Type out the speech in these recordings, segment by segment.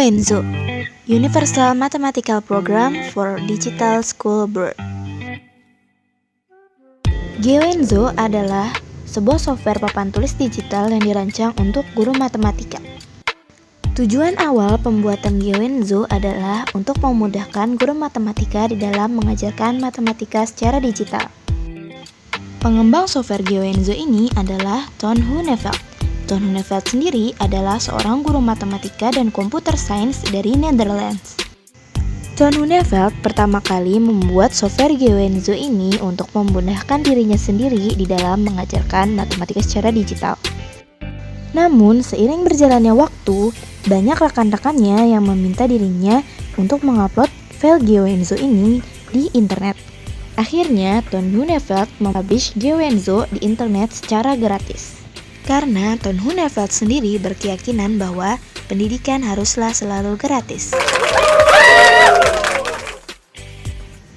GeoEnzo, Universal Mathematical Program for Digital School Board. GeoEnzo adalah sebuah software papan tulis digital yang dirancang untuk guru matematika. Tujuan awal pembuatan GeoEnzo adalah untuk memudahkan guru matematika di dalam mengajarkan matematika secara digital. Pengembang software GeoEnzo ini adalah Ton Hoeneveld. Ton Hoeneveld sendiri adalah seorang guru matematika dan komputer sains dari Netherlands. Ton Hoeneveld pertama kali membuat software GeoEnzo ini untuk memudahkan dirinya sendiri di dalam mengajarkan matematika secara digital. Namun, seiring berjalannya waktu, banyak rekan-rekannya yang meminta dirinya untuk mengupload file GeoEnzo ini di internet. Akhirnya, Ton Hoeneveld mempublish GeoEnzo di internet secara gratis. Karena Ton Hoeneveld sendiri berkeyakinan bahwa pendidikan haruslah selalu gratis.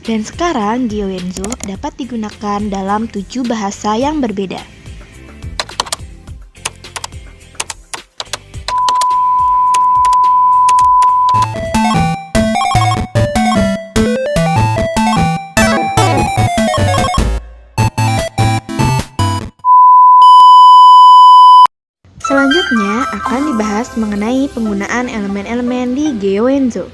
Dan sekarang GeoEnzo dapat digunakan dalam 7 bahasa yang berbeda. Selanjutnya akan dibahas mengenai penggunaan elemen-elemen di GeoEnzo.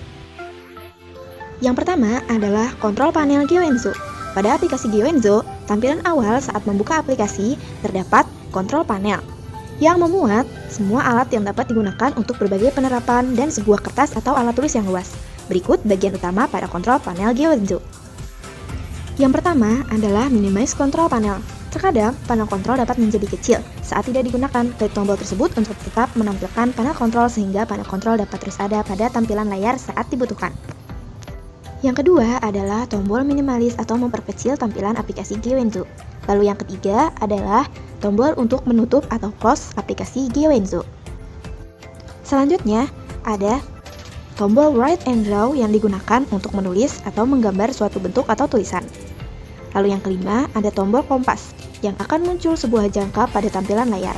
Yang pertama adalah kontrol panel GeoEnzo. Pada aplikasi GeoEnzo, tampilan awal saat membuka aplikasi terdapat kontrol panel yang memuat semua alat yang dapat digunakan untuk berbagai penerapan dan sebuah kertas atau alat tulis yang luas. Berikut bagian utama pada kontrol panel GeoEnzo. Yang pertama adalah minimize kontrol panel. Terkadang, panel kontrol dapat menjadi kecil saat tidak digunakan. Klik tombol tersebut untuk tetap menampilkan panel kontrol sehingga panel kontrol dapat terus ada pada tampilan layar saat dibutuhkan. Yang kedua adalah tombol minimalis atau memperkecil tampilan aplikasi GeoEnzo. Lalu yang ketiga adalah tombol untuk menutup atau close aplikasi GeoEnzo. Selanjutnya ada tombol write and draw yang digunakan untuk menulis atau menggambar suatu bentuk atau tulisan. Lalu yang kelima ada tombol kompas yang akan muncul sebuah jangka pada tampilan layar.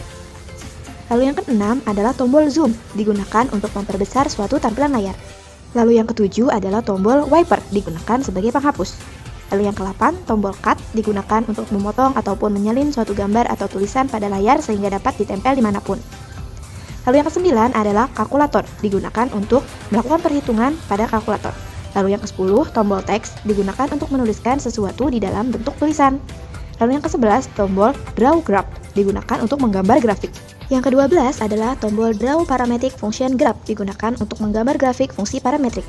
Lalu yang keenam adalah tombol zoom digunakan untuk memperbesar suatu tampilan layar. Lalu yang ketujuh adalah tombol wiper digunakan sebagai penghapus. Lalu yang ke-8 tombol cut digunakan untuk memotong ataupun menyalin suatu gambar atau tulisan pada layar sehingga dapat ditempel dimanapun. Lalu yang ke-9 adalah kalkulator digunakan untuk melakukan perhitungan pada kalkulator. Lalu yang ke-10 tombol teks digunakan untuk menuliskan sesuatu di dalam bentuk tulisan. Lalu yang ke-11 tombol draw graph digunakan untuk menggambar grafik. Yang ke-12 adalah tombol draw parametric function graph digunakan untuk menggambar grafik fungsi parametrik.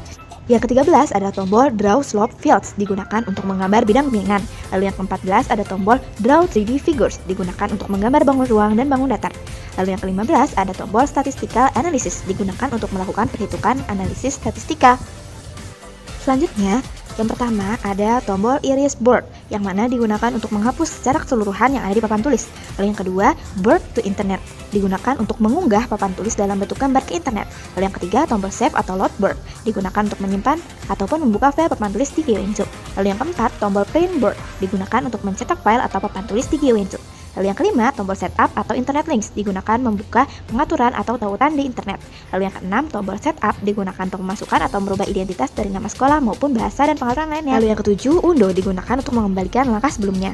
Yang ke-13 adalah tombol draw slope fields digunakan untuk menggambar bidang bimbingan. Lalu yang ke-14 ada tombol draw 3D figures digunakan untuk menggambar bangun ruang dan bangun datar. Lalu yang ke-15 ada tombol statistical analysis digunakan untuk melakukan perhitungan analisis statistika. Selanjutnya, yang pertama ada tombol erase board yang mana digunakan untuk menghapus secara keseluruhan yang ada di papan tulis. Lalu yang kedua, board to internet digunakan untuk mengunggah papan tulis dalam bentuk gambar ke internet. Lalu yang ketiga, tombol save atau load board digunakan untuk menyimpan ataupun membuka file papan tulis di GeoEnzo. Lalu yang keempat, tombol print board digunakan untuk mencetak file atau papan tulis di GeoEnzo. Lalu yang kelima, tombol setup atau internet links digunakan membuka pengaturan atau tautan di internet. Lalu yang keenam, tombol setup digunakan untuk memasukkan atau merubah identitas dari nama sekolah maupun bahasa dan pengaturan lainnya. Lalu yang ketujuh, undo digunakan untuk mengembalikan langkah sebelumnya.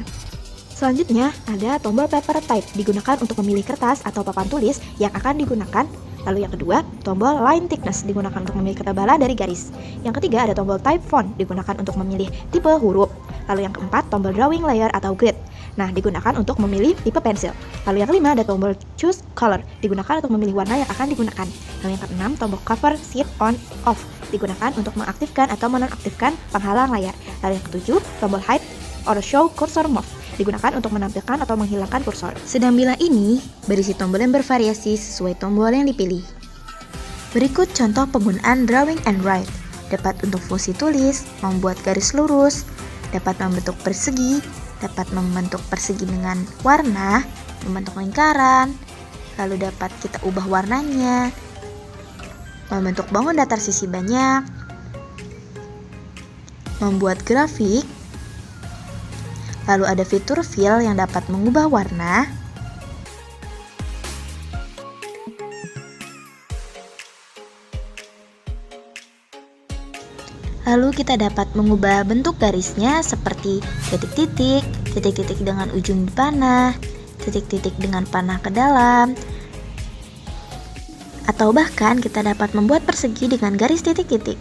Selanjutnya, ada tombol paper type digunakan untuk memilih kertas atau papan tulis yang akan digunakan. Lalu yang kedua, tombol line thickness digunakan untuk memilih ketebalan dari garis. Yang ketiga, ada tombol type font digunakan untuk memilih tipe huruf. Lalu yang keempat, tombol drawing layer atau grid. Nah, digunakan untuk memilih tipe pensil. Lalu yang kelima ada tombol choose color digunakan untuk memilih warna yang akan digunakan. Lalu yang keenam, tombol cover sheet on off digunakan untuk mengaktifkan atau menonaktifkan penghalang layar. Lalu yang ketujuh, tombol hide or show cursor move digunakan untuk menampilkan atau menghilangkan kursor. Sedang bila ini berisi tombol yang bervariasi sesuai tombol yang dipilih. Berikut contoh penggunaan drawing and write. Dapat untuk fungsi tulis, membuat garis lurus, dapat membentuk persegi, dapat membentuk persegi dengan warna, membentuk lingkaran, lalu dapat kita ubah warnanya, membentuk bangun datar sisi banyak, membuat grafik, lalu ada fitur fill yang dapat mengubah warna, Lalu kita dapat mengubah bentuk garisnya seperti titik-titik, titik-titik dengan ujung di panah, titik-titik dengan panah ke dalam, atau bahkan kita dapat membuat persegi dengan garis titik-titik.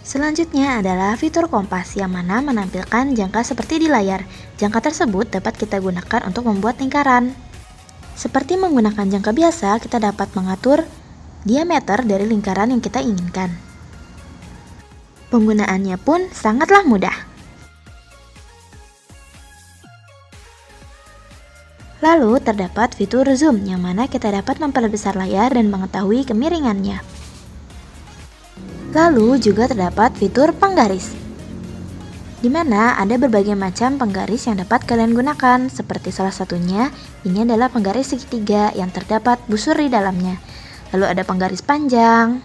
Selanjutnya adalah fitur kompas yang mana menampilkan jangka seperti di layar. Jangka tersebut dapat kita gunakan untuk membuat lingkaran. Seperti menggunakan jangka biasa, kita dapat mengatur diameter dari lingkaran yang kita inginkan. Penggunaannya pun sangatlah mudah. Lalu terdapat fitur zoom yang mana kita dapat memperbesar layar dan mengetahui kemiringannya. Lalu juga terdapat fitur penggaris, di mana ada berbagai macam penggaris yang dapat kalian gunakan, seperti salah satunya ini adalah penggaris segitiga yang terdapat busur di dalamnya. Lalu ada penggaris panjang,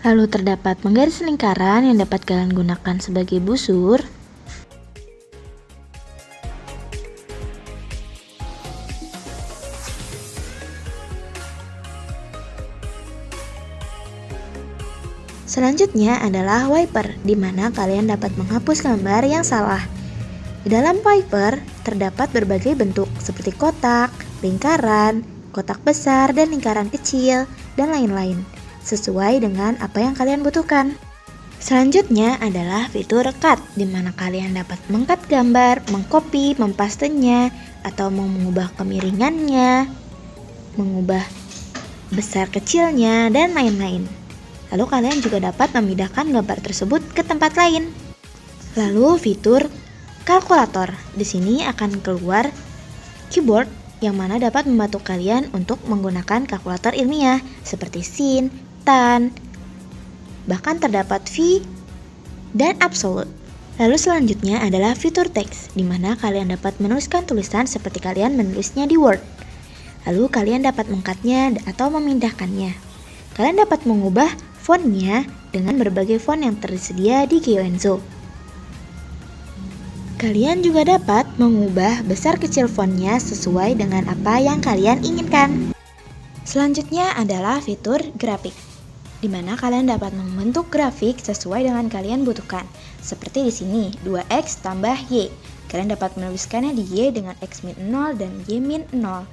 lalu terdapat penggaris lingkaran yang dapat kalian gunakan sebagai busur. Selanjutnya adalah wiper, di mana kalian dapat menghapus gambar yang salah. Di dalam wiper terdapat berbagai bentuk seperti kotak, lingkaran, kotak besar, dan lingkaran kecil, dan lain-lain, sesuai dengan apa yang kalian butuhkan. Selanjutnya adalah fitur cut, di mana kalian dapat meng-cut gambar, mengcopy, mempastenya, atau mengubah kemiringannya, mengubah besar kecilnya, dan lain-lain. Lalu kalian juga dapat memindahkan gambar tersebut ke tempat lain. Lalu fitur kalkulator, di sini akan keluar keyboard yang mana dapat membantu kalian untuk menggunakan kalkulator ilmiah seperti sin, tan, bahkan terdapat V dan absolute. Lalu selanjutnya adalah fitur teks, di mana kalian dapat menuliskan tulisan seperti kalian menulisnya di Word. Lalu kalian dapat mengcutnya atau memindahkannya. Kalian dapat mengubah fontnya dengan berbagai font yang tersedia di Geoenzo. Kalian juga dapat mengubah besar kecil fontnya sesuai dengan apa yang kalian inginkan. Selanjutnya adalah fitur grafik, di mana kalian dapat membentuk grafik sesuai dengan kalian butuhkan. Seperti di sini, 2x tambah y. Kalian dapat menuliskannya di y dengan x min 0 dan y min 0.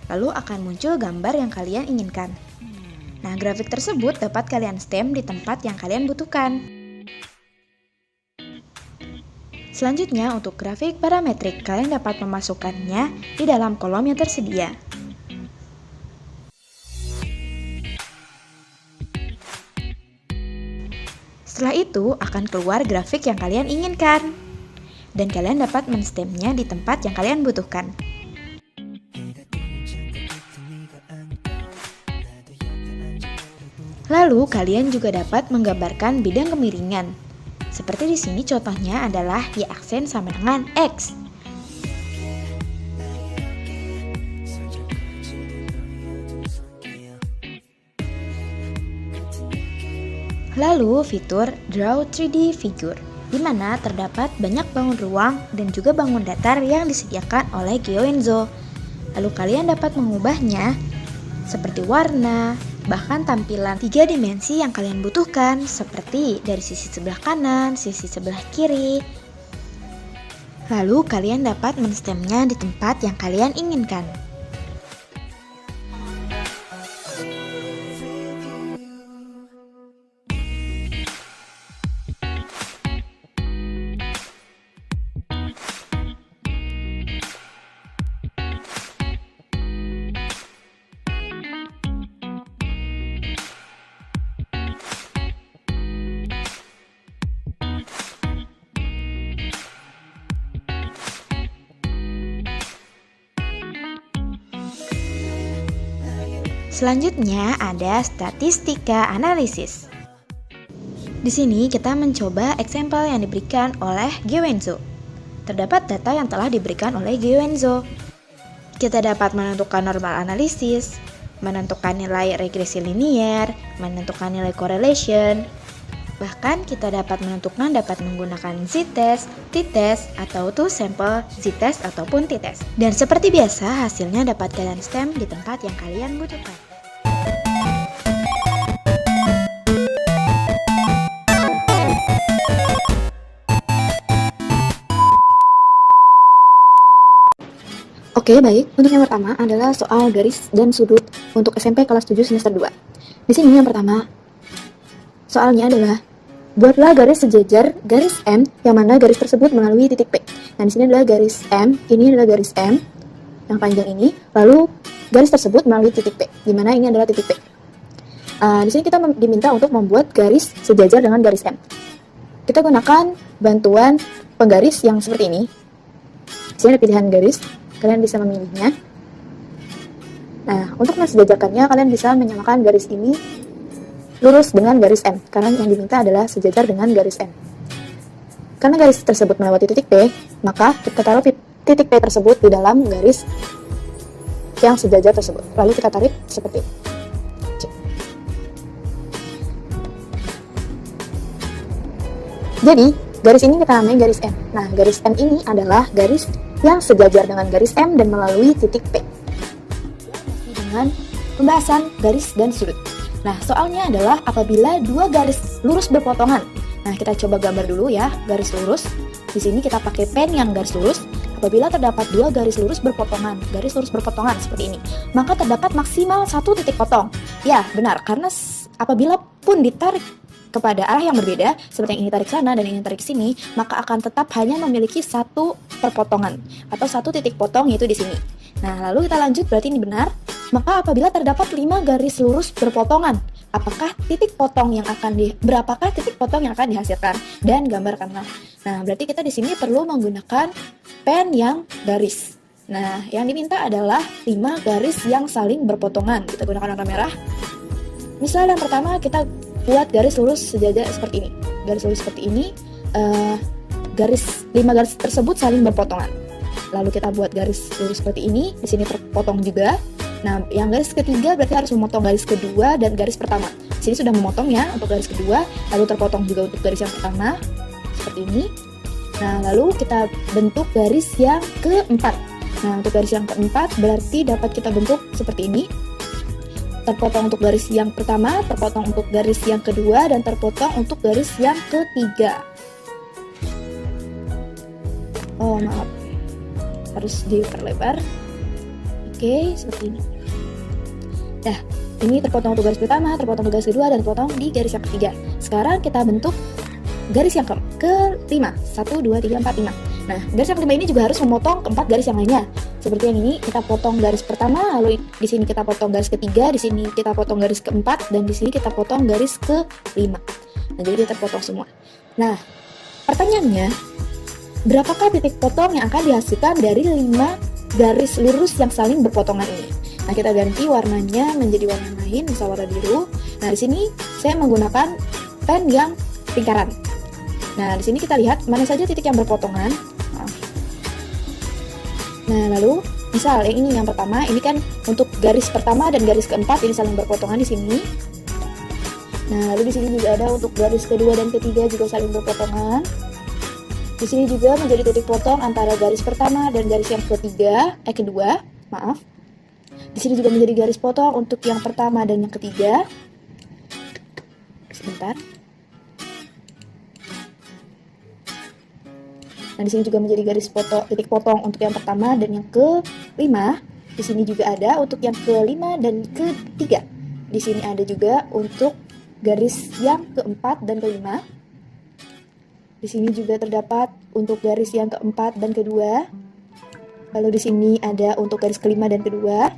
Lalu akan muncul gambar yang kalian inginkan. Nah, grafik tersebut dapat kalian stem di tempat yang kalian butuhkan. Selanjutnya, untuk grafik parametrik, kalian dapat memasukkannya di dalam kolom yang tersedia. Setelah itu, akan keluar grafik yang kalian inginkan. Dan kalian dapat menstemnya di tempat yang kalian butuhkan. Lalu kalian juga dapat menggambarkan bidang kemiringan. Seperti di sini contohnya adalah Y aksen sama dengan X. Lalu fitur Draw 3D Figure, di mana terdapat banyak bangun ruang dan juga bangun datar yang disediakan oleh Geoenzo. Lalu kalian dapat mengubahnya seperti warna, bahkan tampilan 3 dimensi yang kalian butuhkan, seperti dari sisi sebelah kanan, sisi sebelah kiri. Lalu kalian dapat menstemnya di tempat yang kalian inginkan. Selanjutnya ada statistika analisis. Di sini kita mencoba eksempel yang diberikan oleh Geoenzo. Terdapat data yang telah diberikan oleh Geoenzo. Kita dapat menentukan normal analisis, menentukan nilai regresi linier, menentukan nilai correlation, Bahkan kita dapat menentukan dapat menggunakan z-test, t-test, atau to sample, z-test, ataupun t-test. Dan seperti biasa, hasilnya dapat kalian stamp di tempat yang kalian butuhkan. Oke, baik. Untuk yang pertama adalah soal garis dan sudut untuk SMP kelas 7 semester 2. Di sini yang pertama, soalnya adalah buatlah garis sejajar garis M yang mana garis tersebut melalui titik P. Nah, di sini adalah garis M, ini adalah garis M yang panjang ini, lalu garis tersebut melalui titik P, di mana ini adalah titik P. Di sini kita diminta untuk membuat garis sejajar dengan garis M. Kita gunakan bantuan penggaris yang seperti ini. Di sini ada pilihan garis, kalian bisa memilihnya. Nah, untuk mensejajarkannya, kalian bisa menyamakan garis ini lurus dengan garis M, karena yang diminta adalah sejajar dengan garis M. Karena garis tersebut melewati titik P, maka kita taruh titik P tersebut di dalam garis yang sejajar tersebut. Lalu kita tarik seperti ini. Jadi, garis ini kita namai garis M. Nah, garis M ini adalah garis yang sejajar dengan garis M dan melalui titik P. Dengan pembahasan garis dan sudut. Nah, soalnya adalah apabila dua garis lurus berpotongan. Nah, kita coba gambar dulu ya, garis lurus. Di sini kita pakai pen yang garis lurus. Apabila terdapat dua garis lurus berpotongan seperti ini, maka terdapat maksimal satu titik potong. Ya, benar, karena apabila pun ditarik kepada arah yang berbeda, seperti yang ini tarik sana dan ini tarik sini, maka akan tetap hanya memiliki satu perpotongan atau satu titik potong, yaitu di sini. Nah, lalu kita lanjut, berarti ini benar. Maka apabila terdapat 5 garis lurus berpotongan, berapakah titik potong yang akan dihasilkan, dan gambarkanlah. Nah, berarti kita di sini perlu menggunakan pen yang garis. Nah, yang diminta adalah 5 garis yang saling berpotongan. Kita gunakan warna merah. Misal yang pertama kita buat garis lurus sejajar seperti ini. Garis lurus seperti ini, 5 garis tersebut saling berpotongan. Lalu kita buat garis lurus seperti ini, di sini terpotong juga. Nah, yang garis ketiga berarti harus memotong garis kedua dan garis pertama. Di sini sudah memotong ya untuk garis kedua, lalu terpotong juga untuk garis yang pertama, seperti ini. Nah, lalu kita bentuk garis yang keempat. Nah, untuk garis yang keempat berarti dapat kita bentuk seperti ini. Terpotong untuk garis yang pertama, terpotong untuk garis yang kedua, dan terpotong untuk garis yang ketiga. Oh, maaf. Harus diperlebar. Oke, seperti ini. Nah, ini terpotong untuk garis pertama, terpotong untuk garis kedua, dan terpotong di garis yang ketiga. Sekarang kita bentuk garis yang kelima. 1, 2, 3, 4, 5. Nah, garis yang kelima ini juga harus memotong keempat garis yang lainnya. Seperti yang ini, kita potong garis pertama, lalu di sini kita potong garis ketiga, di sini kita potong garis keempat, dan di sini kita potong garis kelima. Nah, jadi dia terpotong semua. Nah, pertanyaannya, berapakah titik potong yang akan dihasilkan dari 5 garis lurus yang saling berpotongan ini? Nah, kita ganti warnanya menjadi warna lain, misal warna biru. Nah, di sini saya menggunakan pen yang lingkaran. Nah, di sini kita lihat mana saja titik yang berpotongan. Nah, lalu misal yang ini yang pertama, ini kan untuk garis pertama dan garis keempat ini saling berpotongan di sini. Nah, lalu di sini juga ada untuk garis kedua dan ketiga juga saling berpotongan. Di sini juga menjadi titik potong antara garis pertama dan garis yang kedua. Di sini juga menjadi garis potong untuk yang pertama dan yang ketiga. Sebentar. Nah, di sini juga menjadi garis titik potong untuk yang pertama dan yang kelima. Di sini juga ada untuk yang kelima dan ketiga. Di sini ada juga untuk garis yang keempat dan kelima. Di sini juga terdapat untuk garis yang keempat dan kedua. Lalu di sini ada untuk garis kelima dan kedua.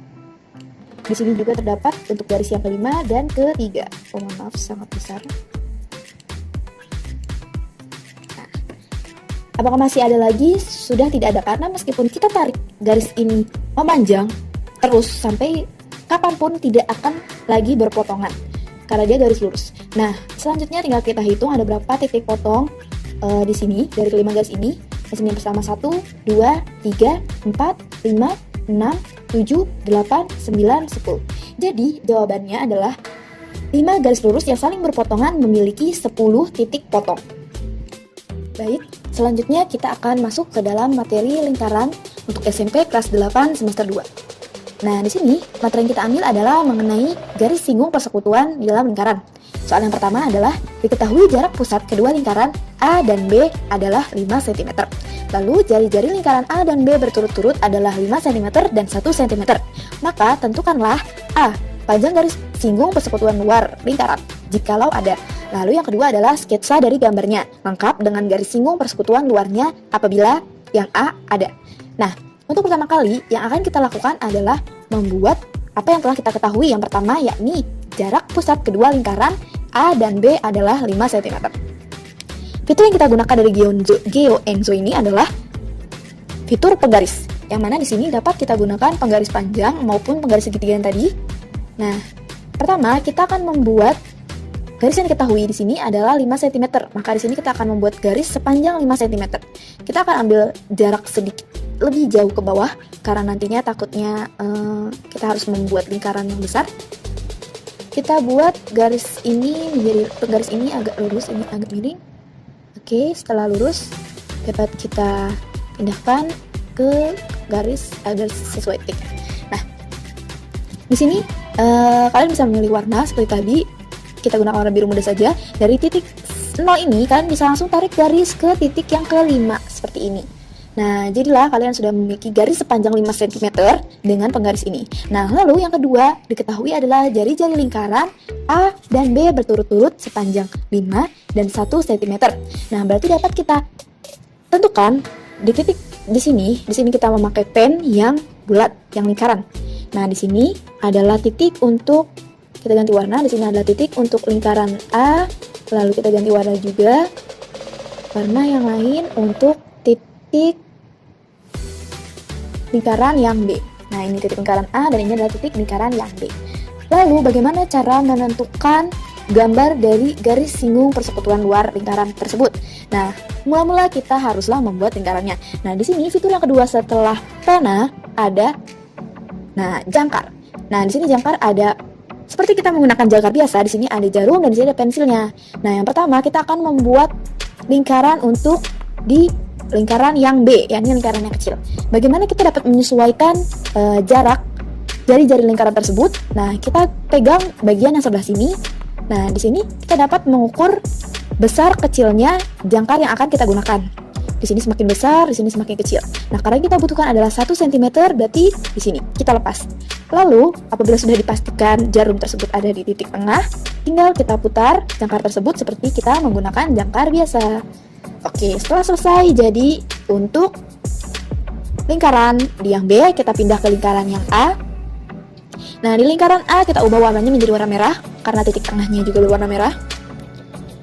Di sini juga terdapat untuk garis yang kelima dan ketiga. Oh, maaf, sangat besar. Nah, apakah masih ada lagi? Sudah tidak ada, karena meskipun kita tarik garis ini memanjang terus sampai kapanpun tidak akan lagi berpotongan karena dia garis lurus. Nah, selanjutnya tinggal kita hitung ada berapa titik potong di sini dari kelima garis ini. Di sini bersama 1, 2, 3, 4, 5, 6, 7, 8, 9, 10. Jadi jawabannya adalah 5 garis lurus yang saling berpotongan memiliki 10 titik potong. Baik, selanjutnya kita akan masuk ke dalam materi lingkaran untuk SMP kelas 8 semester 2. Nah, di sini materi yang kita ambil adalah mengenai garis singgung persekutuan di dalam lingkaran. Soal yang pertama adalah diketahui jarak pusat kedua lingkaran A dan B adalah 5 cm. Lalu jari-jari lingkaran A dan B berturut-turut adalah 5 cm dan 1 cm. Maka tentukanlah A, panjang garis singgung persekutuan luar lingkaran, jikalau ada. Lalu yang kedua adalah sketsa dari gambarnya, lengkap dengan garis singgung persekutuan luarnya apabila yang A ada. Nah, untuk pertama kali yang akan kita lakukan adalah membuat apa yang telah kita ketahui. Yang pertama yakni jarak pusat kedua lingkaran A dan B adalah 5 cm. Fitur yang kita gunakan dari GeoEnzo ini adalah fitur penggaris, yang mana di sini dapat kita gunakan penggaris panjang maupun penggaris segitiga yang tadi. Nah, pertama kita akan membuat garis yang diketahui di sini adalah 5 cm. Maka di sini kita akan membuat garis sepanjang 5 cm. Kita akan ambil jarak sedikit lebih jauh ke bawah karena nantinya takutnya kita harus membuat lingkaran yang besar. Kita buat garis ini menjadi garis ini agak lurus, ini agak miring. Oke, setelah lurus dapat kita pindahkan ke garis agar sesuai titik. Nah, di sini kalian bisa memilih warna seperti tadi. Kita gunakan warna biru muda saja. Dari titik 0 ini kalian bisa langsung tarik garis ke titik yang ke-5 seperti ini. Nah, jadilah kalian sudah memiliki garis sepanjang 5 cm dengan penggaris ini. Nah, lalu yang kedua diketahui adalah jari-jari lingkaran A dan B berturut-turut sepanjang 5 dan 1 cm. Nah, berarti dapat kita tentukan di titik di sini kita memakai pen yang bulat, yang lingkaran. Nah, di sini adalah titik untuk kita ganti warna. Di sini adalah titik untuk lingkaran A, lalu kita ganti warna juga. Warna yang lain untuk titik lingkaran yang B. Nah, ini titik lingkaran A dan ini adalah titik lingkaran yang B. Lalu, bagaimana cara menentukan gambar dari garis singgung persekutuan luar lingkaran tersebut? Nah, mula-mula kita haruslah membuat lingkarannya. Nah, di sini fitur yang kedua setelah pena ada jangkar. Nah, di sini jangkar ada seperti kita menggunakan jangkar biasa. Di sini ada jarum dan di sini ada pensilnya. Nah, yang pertama kita akan membuat lingkaran untuk di lingkaran yang B, yakni lingkaran yang kecil. Bagaimana kita dapat menyesuaikan jarak jari-jari lingkaran tersebut? Nah, kita pegang bagian yang sebelah sini. Nah, di sini kita dapat mengukur besar kecilnya jangkar yang akan kita gunakan. Di sini semakin besar, di sini semakin kecil. Nah, karena kita butuhkan adalah 1 cm, berarti di sini kita lepas. Lalu, apabila sudah dipastikan jarum tersebut ada di titik tengah, tinggal kita putar jangkar tersebut seperti kita menggunakan jangkar biasa. Oke, setelah selesai, jadi untuk lingkaran di yang B, kita pindah ke lingkaran yang A. Nah, di lingkaran A kita ubah warnanya menjadi warna merah, karena titik tengahnya juga berwarna merah.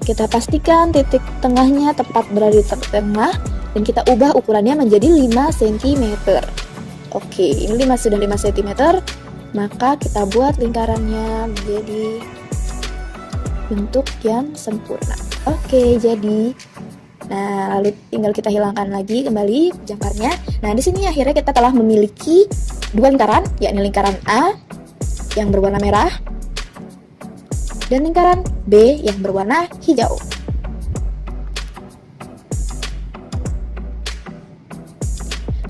Kita pastikan titik tengahnya tepat berada di tengah, dan kita ubah ukurannya menjadi 5 cm. Oke, ini sudah 5 cm, maka kita buat lingkarannya menjadi bentuk yang sempurna. Oke, jadi nah, lalu tinggal kita hilangkan lagi kembali jangkarnya. Nah, di sini akhirnya kita telah memiliki dua lingkaran, yakni lingkaran A yang berwarna merah dan lingkaran B yang berwarna hijau.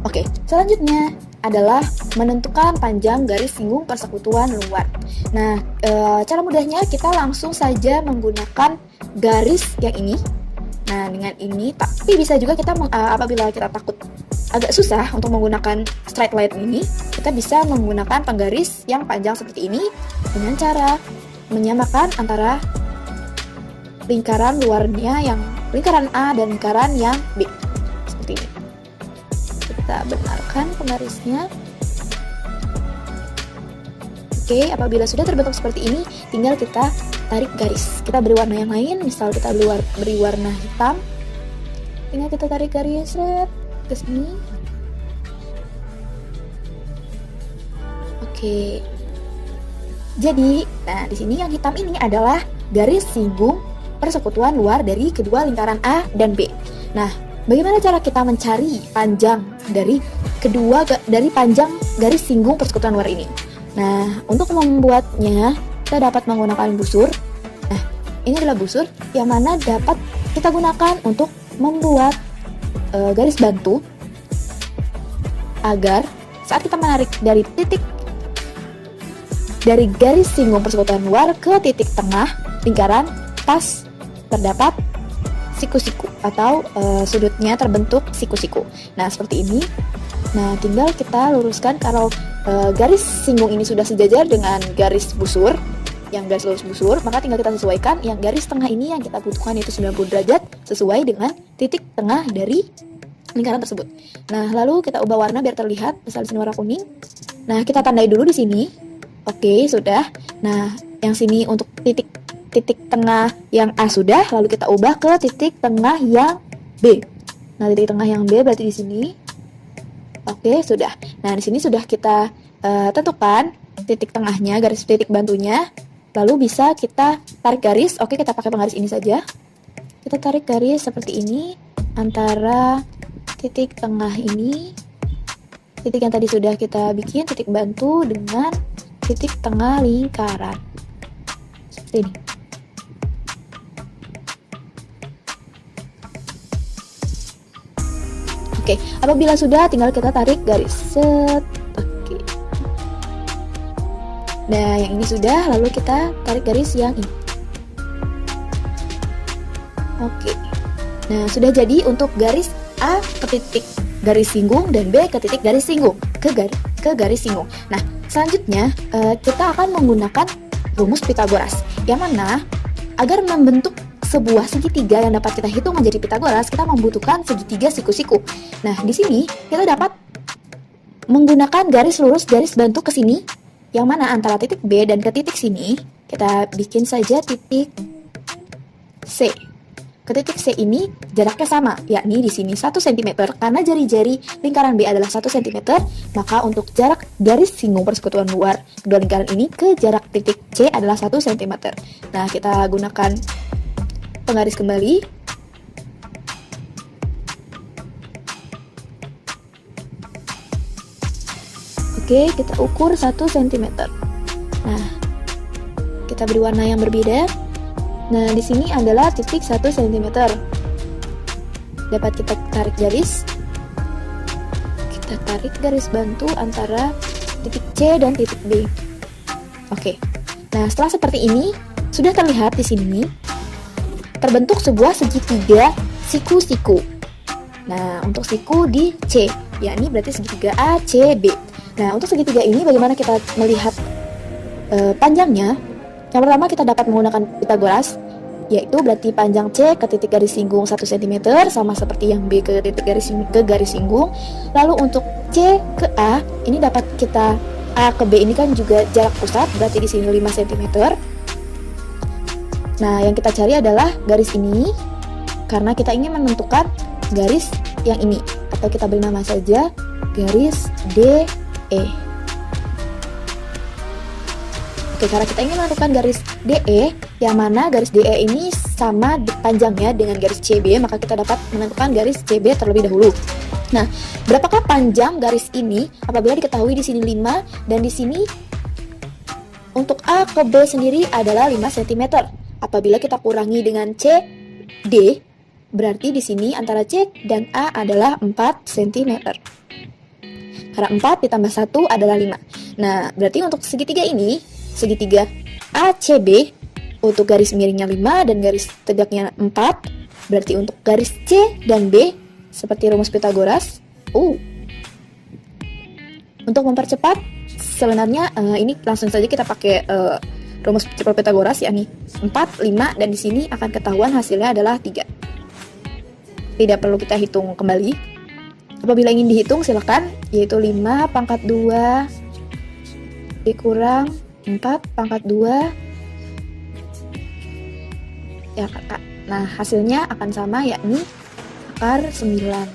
Oke, selanjutnya adalah menentukan panjang garis singgung persekutuan luar. Nah, cara mudahnya kita langsung saja menggunakan garis yang ini. Nah, dengan ini, tapi bisa juga kita apabila kita takut agak susah untuk menggunakan straight line ini, kita bisa menggunakan penggaris yang panjang seperti ini dengan cara menyamakan antara lingkaran luarnya yang lingkaran A dan lingkaran yang B. Seperti ini. Kita benarkan penggarisnya. Oke, apabila sudah terbentuk seperti ini, tinggal kita tarik garis. Kita beri warna yang lain, misal kita beri warna hitam. Tinggal kita tarik garis ke sini. Oke. Jadi, nah di sini yang hitam ini adalah garis singgung persekutuan luar dari kedua lingkaran A dan B. Nah, bagaimana cara kita mencari panjang dari panjang garis singgung persekutuan luar ini? Nah, untuk membuatnya kita dapat menggunakan busur. Nah, ini adalah busur yang mana dapat kita gunakan untuk membuat garis bantu agar saat kita menarik dari garis singgung persekutuan luar ke titik tengah lingkaran, pas terdapat siku-siku atau sudutnya terbentuk siku-siku. Nah, seperti ini. Nah, tinggal kita luruskan kalau garis singgung ini sudah sejajar dengan garis busur, yang garis lurus busur, maka tinggal kita sesuaikan yang garis tengah ini yang kita butuhkan yaitu 90 derajat sesuai dengan titik tengah dari lingkaran tersebut. Nah, lalu kita ubah warna biar terlihat, misalnya di sini warna kuning. Nah, kita tandai dulu di sini. Oke, sudah. Nah, yang sini untuk titik tengah yang A sudah, lalu kita ubah ke titik tengah yang B. Nah, titik tengah yang B berarti di sini. Oke, sudah. Nah, di sini sudah kita tentukan titik tengahnya, garis titik bantunya. Lalu bisa kita tarik garis. Oke, kita pakai penggaris ini saja. Kita tarik garis seperti ini antara titik tengah ini, titik yang tadi sudah kita bikin, titik bantu dengan titik tengah lingkaran. Seperti ini. Oke, apabila sudah tinggal kita tarik garis. Set. Oke. Nah, yang ini sudah, lalu kita tarik garis yang ini. Oke. Nah, sudah jadi untuk garis A ke titik garis singgung dan B ke titik garis singgung ke garis singgung. Nah, selanjutnya kita akan menggunakan rumus Pitagoras, yang mana agar membentuk sebuah segitiga yang dapat kita hitung menjadi Pitagoras, kita membutuhkan segitiga siku-siku. Nah, di sini kita dapat menggunakan garis lurus, garis bantu ke sini, yang mana antara titik B dan ke titik sini, kita bikin saja titik C. Ke titik C ini jaraknya sama, yakni di sini 1 cm. Karena jari-jari lingkaran B adalah 1 cm, maka untuk jarak garis singgung persekutuan luar kedua lingkaran ini ke jarak titik C adalah 1 cm. Nah, kita gunakan penggaris kembali. Oke, kita ukur 1 cm. Nah, kita beri warna yang berbeda. Nah, di sini adalah titik 1 cm. Dapat kita tarik garis. Kita tarik garis bantu antara titik C dan titik B. Oke. Nah, setelah seperti ini, sudah terlihat di sini terbentuk sebuah segitiga siku-siku. Nah, untuk siku di C, yakni berarti segitiga A, C, B. Nah, untuk segitiga ini bagaimana kita melihat panjangnya? Yang pertama kita dapat menggunakan Pitagoras, yaitu berarti panjang C ke titik garis singgung 1 cm sama seperti yang B ke titik garis singgung. Lalu untuk C ke A, ini dapat kita A ke B ini kan juga jarak pusat, berarti di sini 5 cm. Nah, yang kita cari adalah garis ini karena kita ingin menentukan garis yang ini, atau kita beri nama saja garis DE. Oke, karena kita ingin menentukan garis DE, yang mana garis DE ini sama panjangnya dengan garis CB, maka kita dapat menentukan garis CB terlebih dahulu. Nah, berapakah panjang garis ini? Apabila diketahui di sini 5 dan di sini untuk A ke B sendiri adalah 5 cm. Apabila kita kurangi dengan CD, berarti di sini antara C dan A adalah 4 cm. Karena 4 ditambah 1 adalah 5. Nah, berarti untuk segitiga ini, segitiga ACB, untuk garis miringnya 5 dan garis tegaknya 4, berarti untuk garis C dan B, seperti rumus Pitagoras. Untuk mempercepat, sebenarnya ini langsung saja kita pakai rumus Pitagoras, yakni 4, 5, dan di sini akan ketahuan hasilnya adalah 3. Tidak perlu kita hitung kembali. Apabila ingin dihitung silakan, yaitu 5 pangkat 2 dikurang 4 pangkat 2 ya, kakak. Nah, hasilnya akan sama, yakni akar 9,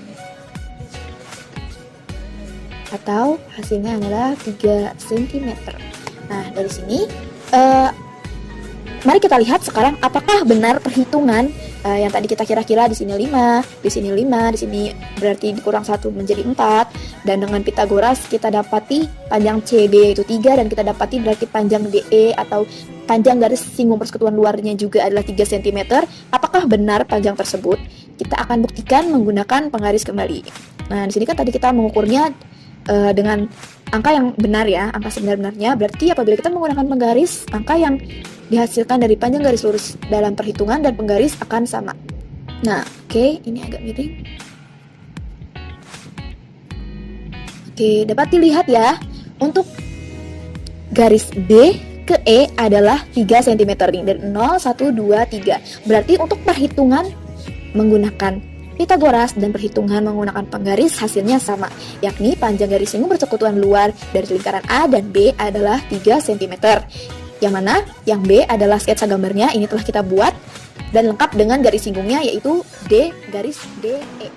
atau hasilnya adalah 3 cm. Nah, dari sini mari kita lihat sekarang apakah benar perhitungan yang tadi kita kira-kira di sini 5, di sini 5, di sini berarti dikurang 1 menjadi 4. Dan dengan Pitagoras kita dapati panjang CB itu 3, dan kita dapati berarti panjang DE atau panjang garis singgung persekutuan luarnya juga adalah 3 cm. Apakah benar panjang tersebut? Kita akan buktikan menggunakan penggaris kembali. Nah, di sini kan tadi kita mengukurnya dengan angka yang benar ya, angka sebenar-benarnya. Berarti apabila kita menggunakan penggaris, angka yang dihasilkan dari panjang garis lurus dalam perhitungan dan penggaris akan sama. Nah, oke, ini agak miring. Oke, dapat dilihat ya, untuk garis B ke E adalah 3 cm nih, dari 0, 1, 2, 3. Berarti untuk perhitungan menggunakan Pitagoras dan perhitungan menggunakan penggaris hasilnya sama, yakni panjang garis singgung persekutuan luar dari lingkaran A dan B adalah 3 cm. Yang mana? Yang B adalah sketsa gambarnya, ini telah kita buat dan lengkap dengan garis singgungnya, yaitu D garis DE.